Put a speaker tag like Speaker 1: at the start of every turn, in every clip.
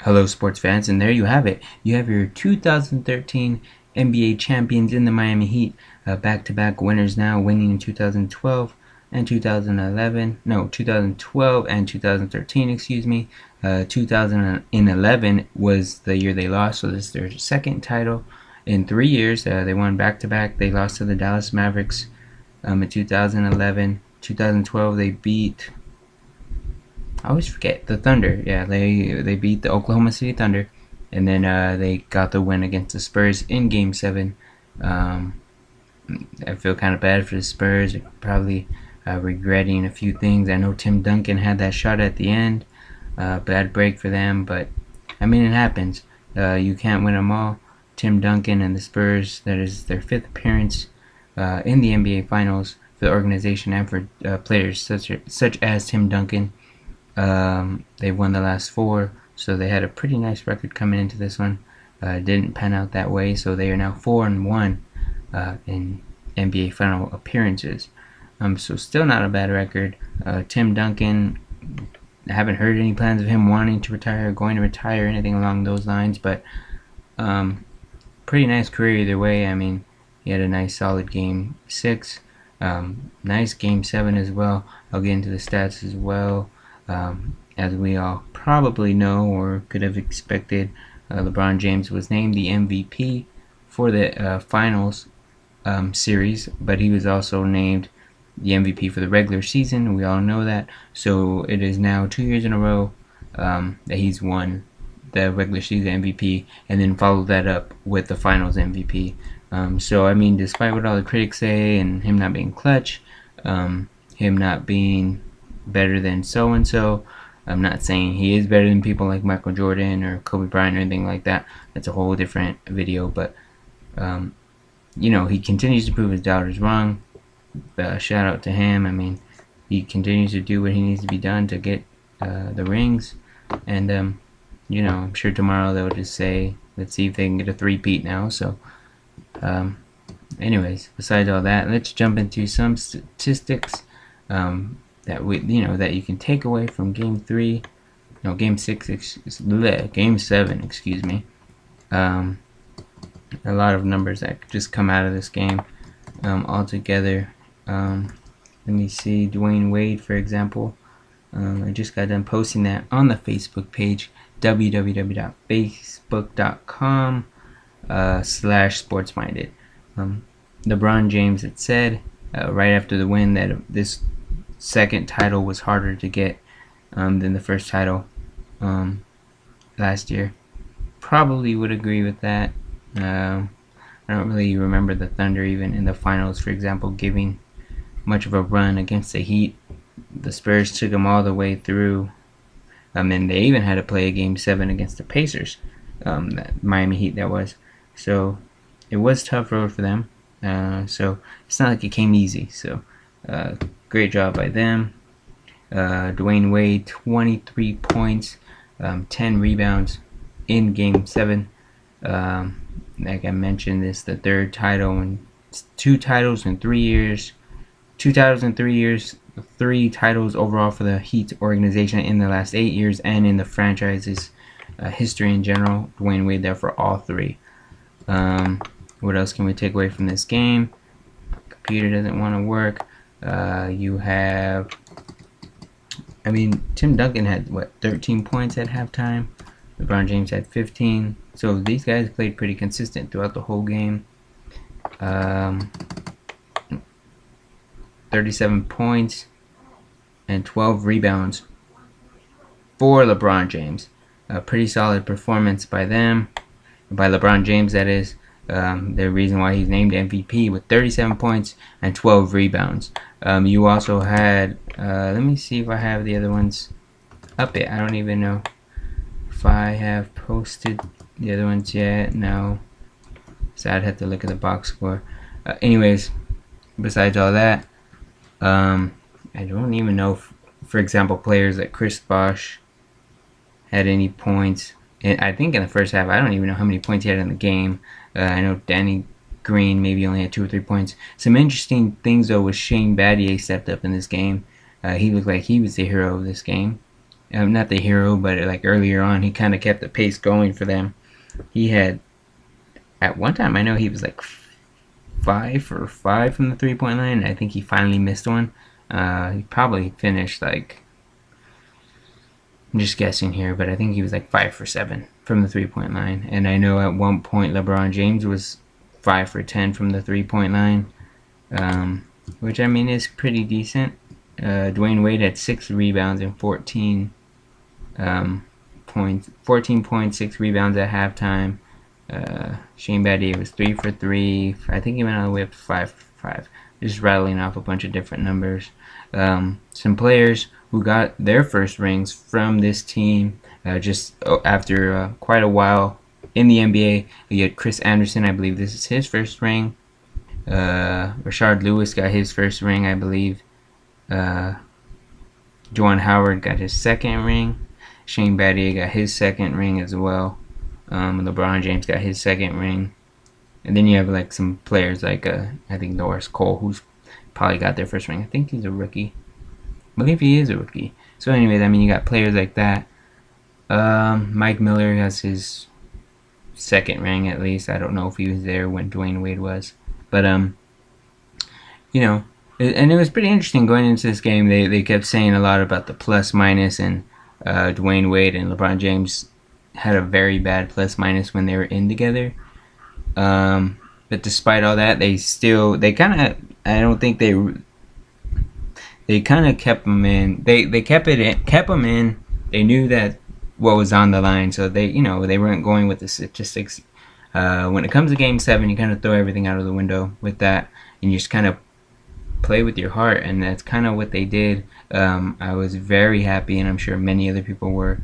Speaker 1: Hello, sports fans, and there you have it. You have your 2013 NBA champions in the Miami Heat, back-to-back winners now, winning in 2012 and 2011. No, 2012 and 2013, excuse me. 2011 was the year they lost, so this is their second title in 3 years. They won back-to-back. They lost to the Dallas Mavericks in 2011. 2012, they beat... I always forget the Thunder. Yeah, they beat the Oklahoma City Thunder, and then they got the win against the Spurs in Game 7. I feel kind of bad for the Spurs, probably regretting a few things. I know Tim Duncan had that shot at the end, bad break for them, but I mean it happens. You can't win them all. Tim Duncan and the Spurs, that is their 5th appearance in the NBA Finals for the organization and for players such as Tim Duncan. They won the last 4, so they had a pretty nice record coming into this one. Didn't pan out that way, so they are now 4-1 in NBA final appearances. So still not a bad record. Tim Duncan, I haven't heard any plans of him wanting to retire, going to retire, anything along those lines, but pretty nice career either way. I mean, he had a nice solid Game 6, nice Game 7 as well. I'll get into the stats as well. As we all probably know or could have expected, LeBron James was named the MVP for the finals series, but he was also named the MVP for the regular season. We all know that. So it is now 2 years in a row that he's won the regular season MVP and then followed that up with the finals MVP. So I mean, despite what all the critics say and him not being clutch, him not being better than so-and-so, I'm not saying he is better than people like Michael Jordan or Kobe Bryant or anything like that. That's a whole different video, but you know, he continues to prove his doubters wrong. Shout out to him. I mean, he continues to do what he needs to be done to get the rings, and you know, I'm sure tomorrow they'll just say, let's see if they can get a three-peat now. So anyways, besides all that, let's jump into some statistics that that you can take away from Game 3, no, Game 6, Game 7, excuse me. A lot of numbers that just come out of this game altogether. Let me see, Dwayne Wade, for example. I just got done posting that on the Facebook page, www.facebook.com/sportsminded. LeBron James had said right after the win that this second title was harder to get than the first title last year. Probably would agree with that. I don't really remember the Thunder even in the finals, for example, giving much of a run against the Heat. The Spurs took them all the way through, and they even had to play a Game 7 against the Pacers, that Miami Heat that was. So it was tough road for them. So it's not like it came easy. So great job by them. Dwayne Wade, 23 points, 10 rebounds in Game 7. Like I mentioned, this is the 3rd title and 2 titles in 3 years. 2 titles in 3 years, 3 titles overall for the Heat organization in the last 8 years and in the franchise's history in general. Dwayne Wade there for all 3. What else can we take away from this game? Computer doesn't want to work. You have, I mean, Tim Duncan had, 13 points at halftime. LeBron James had 15. So these guys played pretty consistent throughout the whole game. 37 points and 12 rebounds for LeBron James. A pretty solid performance by them, by LeBron James, that is. The reason why he's named MVP with 37 points and 12 rebounds. You also had, let me see if I have the other ones up yet. I don't even know if I have posted the other ones yet. No. So I'd have to look at the box score. Anyways, besides all that, I don't even know if, for example, players like Chris Bosh had any points. And I think in the first half, I don't even know how many points he had in the game. I know Danny Green maybe only had 2 or 3 points. Some interesting things though was Shane Battier stepped up in this game. He looked like he was the hero of this game. not the hero, but like earlier on, he kind of kept the pace going for them. He had, at one time, I know he was like 5 for 5 from the 3-point line. I think he finally missed one. He probably finished like, I'm just guessing here, but I think he was like 5 for 7 from the 3-point line. And I know at one point LeBron James was 5 for 10 from the 3-point line, which I mean is pretty decent. Dwayne Wade had 6 rebounds and 14 points, 6 rebounds at halftime. Shane Battier was 3 for 3. I think he went all the way up to 5 for 5. Just rattling off a bunch of different numbers. Some players who got their first rings from this team just after quite a while in the NBA. You had Chris Anderson, I believe this is his first ring. Rashard Lewis got his first ring, I believe. Juwan Howard got his second ring. Shane Battier got his second ring as well. LeBron James got his second ring. And then you have like some players like I think Norris Cole, who's probably got their first ring. I think he's a rookie. I believe he is a rookie. So anyways, I mean, you got players like that. Mike Miller has his second ring at least. I don't know if he was there when Dwayne Wade was. But, you know, and it was pretty interesting going into this game. They kept saying a lot about the plus minus, and Dwayne Wade and LeBron James had a very bad plus minus when they were in together. But despite all that, they kind of, I don't think they kind of kept them in. They kept them in. They knew that what was on the line, so they weren't going with the statistics. When it comes to Game 7, you kind of throw everything out of the window with that, and you just kind of play with your heart, and that's kind of what they did. I was very happy, and I'm sure many other people were,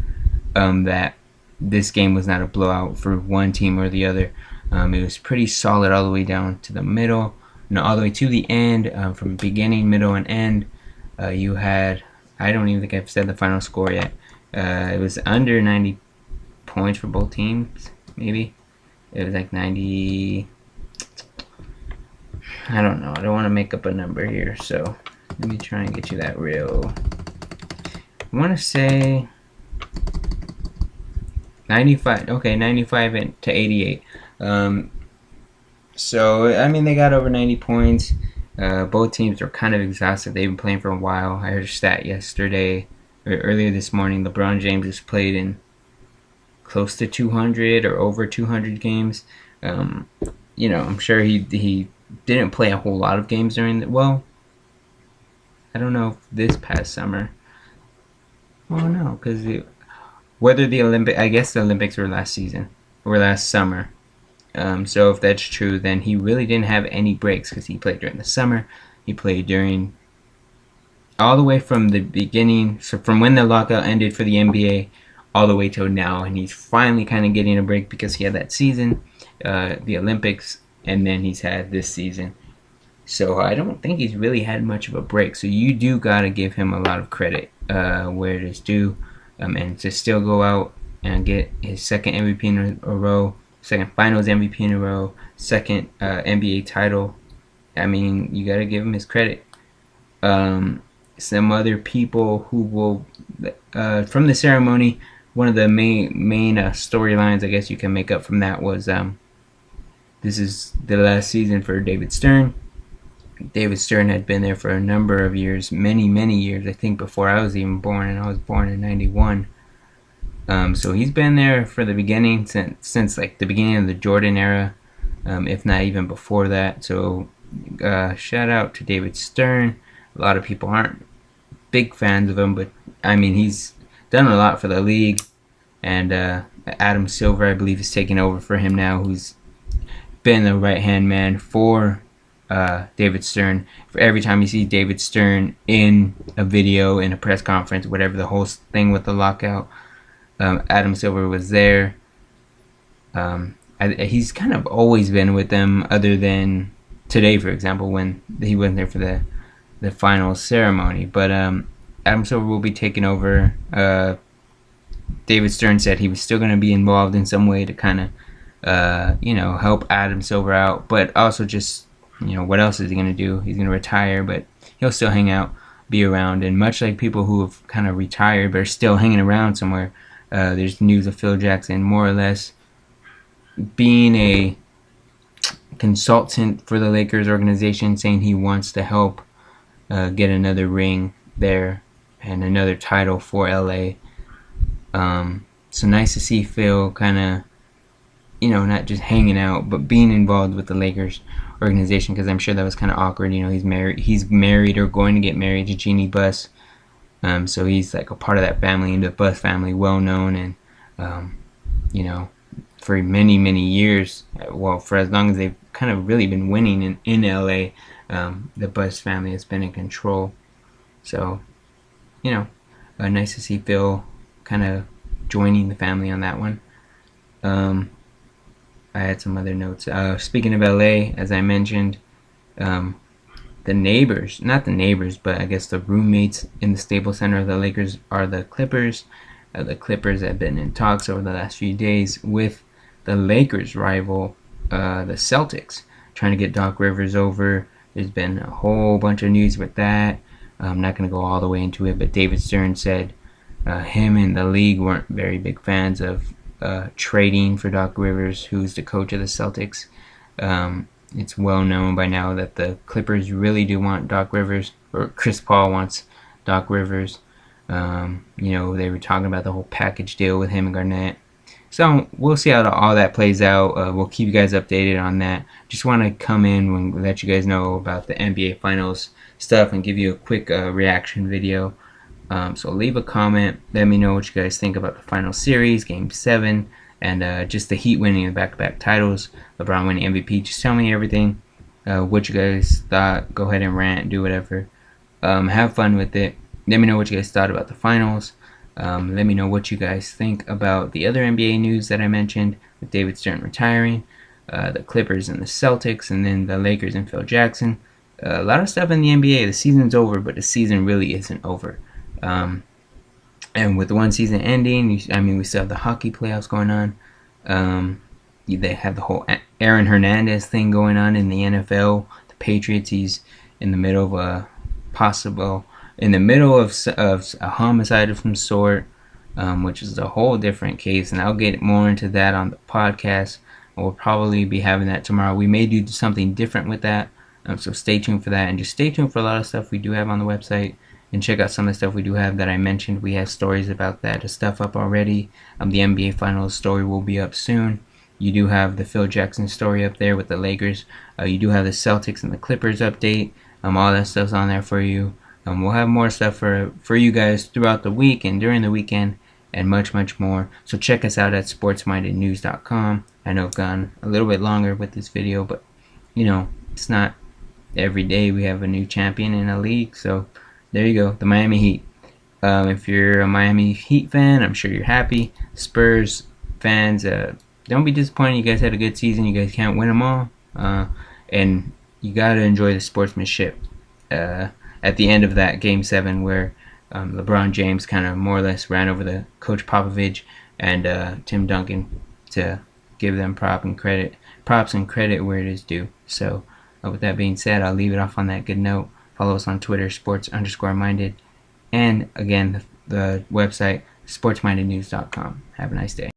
Speaker 1: that this game was not a blowout for one team or the other. It was pretty solid all the way down to the middle, all the way to the end, from beginning, middle, and end. You had, I don't even think I've said the final score yet. It was under 90 points for both teams, maybe. It was like 90. I don't know. I don't want to make up a number here, so let me try and get you that real. I want to say 95. Okay, 95 to 88. So, I mean, they got over 90 points. Both teams are kind of exhausted. They've been playing for a while. I heard a stat yesterday, or earlier this morning, LeBron James has played in close to 200 or over 200 games. I'm sure he didn't play a whole lot of games during I don't know if this past summer. Oh no, because I guess the Olympics were last season or last summer. So if that's true, then he really didn't have any breaks because he played during the summer. He played during all the way from the beginning, so from when the lockout ended for the NBA all the way till now, and he's finally kind of getting a break because he had that season, the Olympics, and then he's had this season. So I don't think he's really had much of a break. So you do gotta give him a lot of credit where it is due, and to still go out and get his second MVP in a row, second Finals MVP in a row, second NBA title. I mean, you gotta give him his credit. Some other people who will from the ceremony, one of the main storylines I guess you can make up from that was this is the last season for David Stern. David Stern had been there for a number of years, many years, I think before I was even born, and I was born in 91. So he's been there for the beginning, since like the beginning of the Jordan era, if not even before that. So shout out to David Stern. A lot of people aren't big fans of him, but I mean, he's done a lot for the league. And Adam Silver, I believe, is taking over for him now, who's been the right-hand man for David Stern. For every time you see David Stern in a video, in a press conference, whatever, the whole thing with the lockout, Adam Silver was there. He's kind of always been with them, other than today, for example, when he wasn't there for the final ceremony. But Adam Silver will be taking over. David Stern said he was still going to be involved in some way to kind of, help Adam Silver out. But also just, what else is he going to do? He's going to retire, but he'll still hang out. be around. And much like people who have kind of retired but are still hanging around somewhere, there's news of Phil Jackson more or less being a consultant for the Lakers organization, saying he wants to help get another ring there and another title for LA. So nice to see Phil kind of, not just hanging out, but being involved with the Lakers organization, because I'm sure that was kind of awkward. He's married or going to get married to Jeannie Buss. So he's like a part of that family, and the Buss family, well known, and for many, many years, well, for as long as they've kind of really been winning in LA, the Buss family has been in control. So, nice to see Phil kind of joining the family on that one. I had some other notes. Speaking of LA, as I mentioned, the neighbors, not the neighbors, but I guess the roommates in the Staples Center of the Lakers are the Clippers. The Clippers have been in talks over the last few days with the Lakers' rival, the Celtics, trying to get Doc Rivers over. There's been a whole bunch of news with that. I'm not going to go all the way into it, but David Stern said him and the league weren't very big fans of trading for Doc Rivers, who's the coach of the Celtics. It's well known by now that the Clippers really do want Doc Rivers, or Chris Paul wants Doc Rivers. They were talking about the whole package deal with him and Garnett. So we'll see how all that plays out. We'll keep you guys updated on that. Just want to come in and let you guys know about the NBA Finals stuff and give you a quick reaction video. So leave a comment. Let me know what you guys think about the final series, Game 7, and just the Heat winning the back-to-back titles, LeBron winning MVP. Just tell me everything, what you guys thought. Go ahead and rant, do whatever. Have fun with it. Let me know what you guys thought about the finals. Let me know what you guys think about the other NBA news that I mentioned, with David Stern retiring, the Clippers and the Celtics, and then the Lakers and Phil Jackson. A lot of stuff in the NBA. The season's over, but the season really isn't over. And with one season ending, we still have the hockey playoffs going on. They have the whole Aaron Hernandez thing going on in the NFL. The Patriots, he's in the middle of a homicide of some sort, which is a whole different case, and I'll get more into that on the podcast. We'll probably be having that tomorrow. We may do something different with that, so stay tuned for that, and just stay tuned for a lot of stuff we do have on the website, and check out some of the stuff we do have that I mentioned. We have stories about that, stuff up already. The NBA Finals story will be up soon. You do have the Phil Jackson story up there with the Lakers. You do have the Celtics and the Clippers update. All that stuff's on there for you. We'll have more stuff for you guys throughout the week and during the weekend, and much, much more. So check us out at sportsmindednews.com. I know I've gone a little bit longer with this video, but it's not every day we have a new champion in a league. So there you go, the Miami Heat. If you're a Miami Heat fan, I'm sure you're happy. Spurs fans, don't be disappointed. You guys had a good season. You guys can't win them all. And you got to enjoy the sportsmanship at the end of that Game 7, where LeBron James kind of more or less ran over the Coach Popovich and Tim Duncan to give them props and credit where it is due. So with that being said, I'll leave it off on that good note. Follow us on Twitter, sports_minded. And again, the website, sportsmindednews.com. Have a nice day.